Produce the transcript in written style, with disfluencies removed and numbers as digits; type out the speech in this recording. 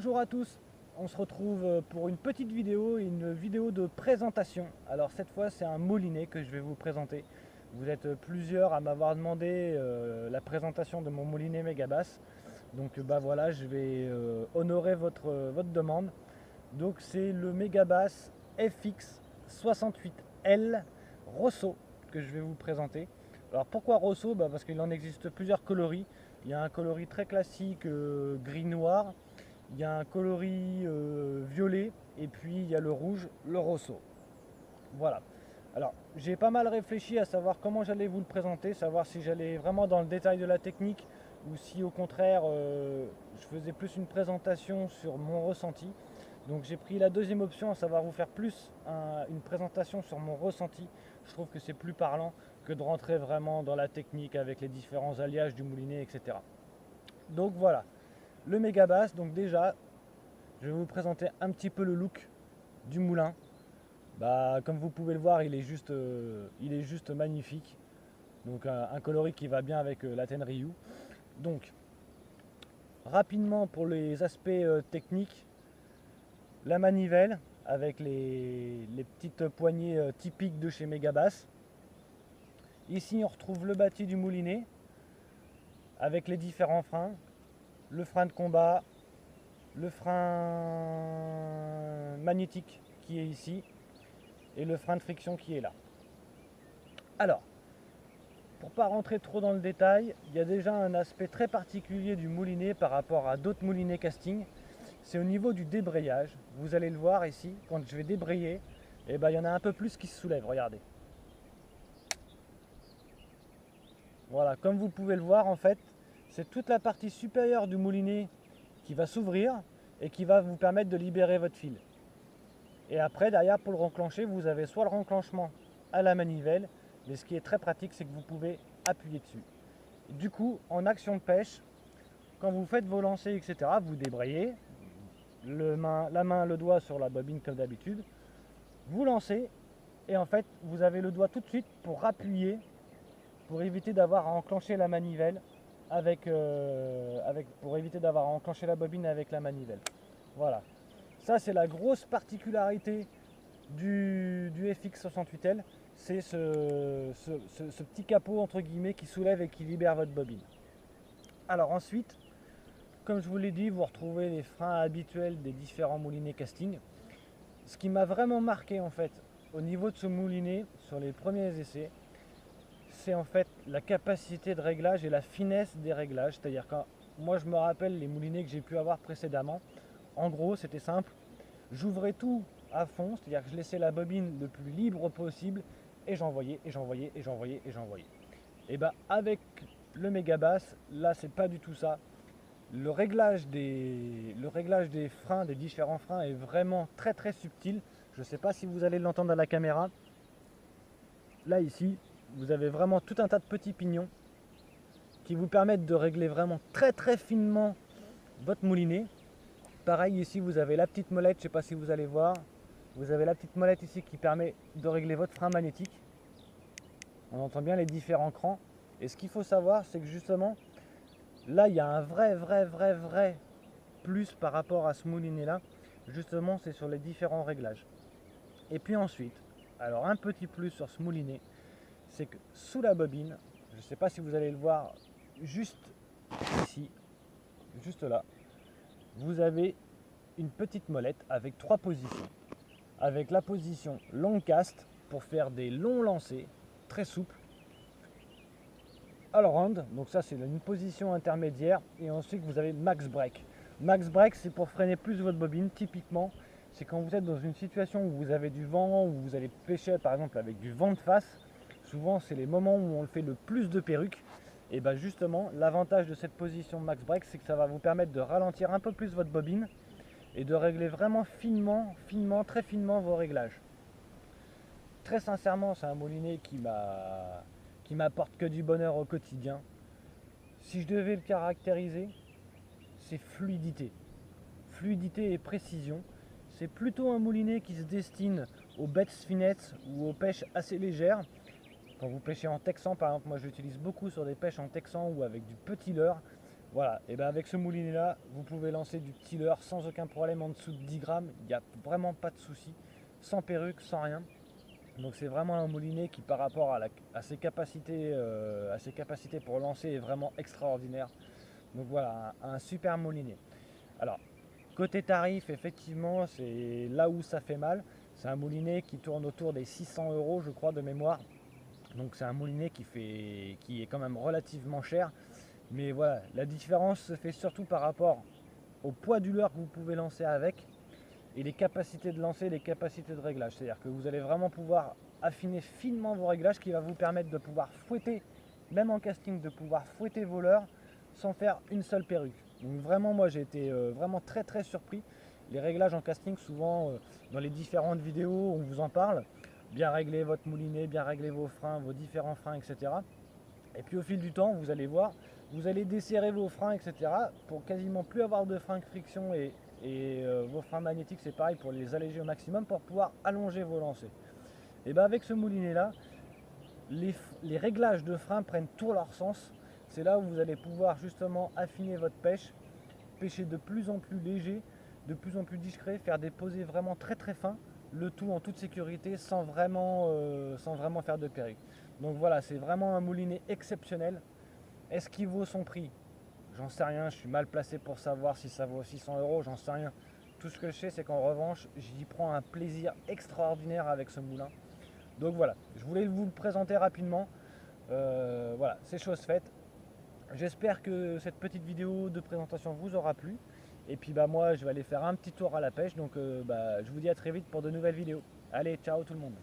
Bonjour à tous, on se retrouve pour une petite vidéo, une vidéo de présentation. Alors cette fois c'est un moulinet que je vais vous présenter. Vous êtes plusieurs à m'avoir demandé la présentation de mon moulinet Megabass. Donc bah voilà, je vais honorer votre demande. Donc c'est le Megabass FX68L Rosso que je vais vous présenter. Alors pourquoi Rosso? Parce qu'il en existe plusieurs coloris. Il y a un coloris très classique gris-noir. Il y a un coloris violet et puis il y a le rouge, le rosso. Voilà. Alors j'ai pas mal réfléchi à savoir comment j'allais vous le présenter, savoir si j'allais vraiment dans le détail de la technique ou si au contraire je faisais plus une présentation sur mon ressenti. Donc j'ai pris la deuxième option, à savoir vous faire plus une présentation sur mon ressenti. Je trouve que c'est plus parlant que de rentrer vraiment dans la technique avec les différents alliages du moulinet, etc. Donc voilà. Le Megabass, donc déjà, je vais vous présenter un petit peu le look du moulin. Comme vous pouvez le voir, il est juste magnifique. Donc un coloris qui va bien avec la Tenryu. Donc, rapidement pour les aspects techniques, la manivelle avec les petites poignées typiques de chez Megabass. Ici, on retrouve le bâti du moulinet avec les différents freins, le frein de combat, le frein magnétique qui est ici et le frein de friction qui est là. Alors, pour ne pas rentrer trop dans le détail, il y a déjà un aspect très particulier du moulinet par rapport à d'autres moulinets casting. C'est au niveau du débrayage. Vous allez le voir ici, quand je vais débrayer, il y en a un peu plus qui se soulève, regardez. Voilà, comme vous pouvez le voir en fait, c'est toute la partie supérieure du moulinet qui va s'ouvrir et qui va vous permettre de libérer votre fil. Et après, derrière, pour le renclencher, vous avez soit le renclenchement à la manivelle, mais ce qui est très pratique, c'est que vous pouvez appuyer dessus. Du coup, en action de pêche, quand vous faites vos lancers, etc., vous débrayez, la main, le doigt sur la bobine comme d'habitude, vous lancez, et en fait, vous avez le doigt tout de suite pour appuyer, pour éviter d'avoir à enclencher la manivelle pour éviter d'avoir à enclencher la bobine avec la manivelle. Voilà. Ça, c'est la grosse particularité du FX68L, c'est ce petit capot entre guillemets qui soulève et qui libère votre bobine. Alors ensuite, comme je vous l'ai dit, vous retrouvez les freins habituels des différents moulinets casting. Ce qui m'a vraiment marqué en fait au niveau de ce moulinet sur les premiers essais, c'est en fait la capacité de réglage et la finesse des réglages. C'est-à-dire que moi je me rappelle les moulinets que j'ai pu avoir précédemment. En gros, c'était simple. J'ouvrais tout à fond, c'est-à-dire que je laissais la bobine le plus libre possible et j'envoyais, et j'envoyais, et j'envoyais, et j'envoyais. Et avec le Megabass, là c'est pas du tout ça. Le réglage des freins, des différents freins est vraiment très très subtil. Je ne sais pas si vous allez l'entendre à la caméra. Là ici, vous avez vraiment tout un tas de petits pignons qui vous permettent de régler vraiment très très finement votre moulinet. Pareil ici, vous avez la petite molette, je ne sais pas si vous allez voir. Vous avez la petite molette ici qui permet de régler votre frein magnétique. On entend bien les différents crans. Et ce qu'il faut savoir, c'est que justement, là, il y a un vrai plus par rapport à ce moulinet là. Justement, c'est sur les différents réglages. Et puis ensuite, alors un petit plus sur ce moulinet, c'est que sous la bobine, je ne sais pas si vous allez le voir juste ici, juste là, vous avez une petite molette avec 3 positions. Avec la position long cast pour faire des longs lancers très souples. All round, donc ça c'est une position intermédiaire. Et ensuite vous avez max break. Max break, c'est pour freiner plus votre bobine. Typiquement, c'est quand vous êtes dans une situation où vous avez du vent, où vous allez pêcher par exemple avec du vent de face. Souvent c'est les moments où on le fait le plus de perruques. Et justement, l'avantage de cette position max break, c'est que ça va vous permettre de ralentir un peu plus votre bobine et de régler vraiment finement, très finement vos réglages. Très sincèrement, c'est un moulinet qui m'apporte que du bonheur au quotidien. Si je devais le caractériser, c'est fluidité. Fluidité et précision. C'est plutôt un moulinet qui se destine aux bêtes finettes ou aux pêches assez légères. Quand vous pêchez en texan, par exemple, moi je l'utilise beaucoup sur des pêches en texan ou avec du petit leurre. Voilà, et bien avec ce moulinet là, vous pouvez lancer du petit leurre sans aucun problème en dessous de 10 grammes, il n'y a vraiment pas de souci, sans perruque, sans rien. Donc c'est vraiment un moulinet qui par rapport à ses capacités pour lancer est vraiment extraordinaire. Donc voilà, un super moulinet. Alors, côté tarif, effectivement, c'est là où ça fait mal. C'est un moulinet qui tourne autour des 600 euros, je crois, de mémoire. Donc c'est un moulinet qui est quand même relativement cher. Mais voilà, la différence se fait surtout par rapport au poids du leurre que vous pouvez lancer avec et les capacités de lancer, les capacités de réglage. C'est-à-dire que vous allez vraiment pouvoir affiner finement vos réglages qui va vous permettre de pouvoir fouetter, même en casting, de pouvoir fouetter vos leurres sans faire une seule perruque. Donc vraiment, moi j'ai été vraiment très très surpris. Les réglages en casting, souvent dans les différentes vidéos, on vous en parle. Bien régler votre moulinet, bien régler vos freins, vos différents freins, etc. Et puis au fil du temps, vous allez voir, vous allez desserrer vos freins, etc. pour quasiment plus avoir de freins de friction et vos freins magnétiques, c'est pareil pour les alléger au maximum pour pouvoir allonger vos lancers. Et bien avec ce moulinet là, les réglages de frein prennent tout leur sens. C'est là où vous allez pouvoir justement affiner votre pêche, pêcher de plus en plus léger, de plus en plus discret, faire des posés vraiment très très fins, le tout en toute sécurité sans vraiment faire de péril. Donc voilà, c'est vraiment un moulinet exceptionnel. Est-ce qu'il vaut son prix? J'en sais rien, je suis mal placé pour savoir si ça vaut 600 euros, j'en sais rien. Tout ce que je sais, c'est qu'en revanche, j'y prends un plaisir extraordinaire avec ce moulin. Donc voilà, je voulais vous le présenter rapidement. Voilà, c'est chose faite. J'espère que cette petite vidéo de présentation vous aura plu. Et puis bah moi, je vais aller faire un petit tour à la pêche. Donc je vous dis à très vite pour de nouvelles vidéos. Allez, ciao tout le monde.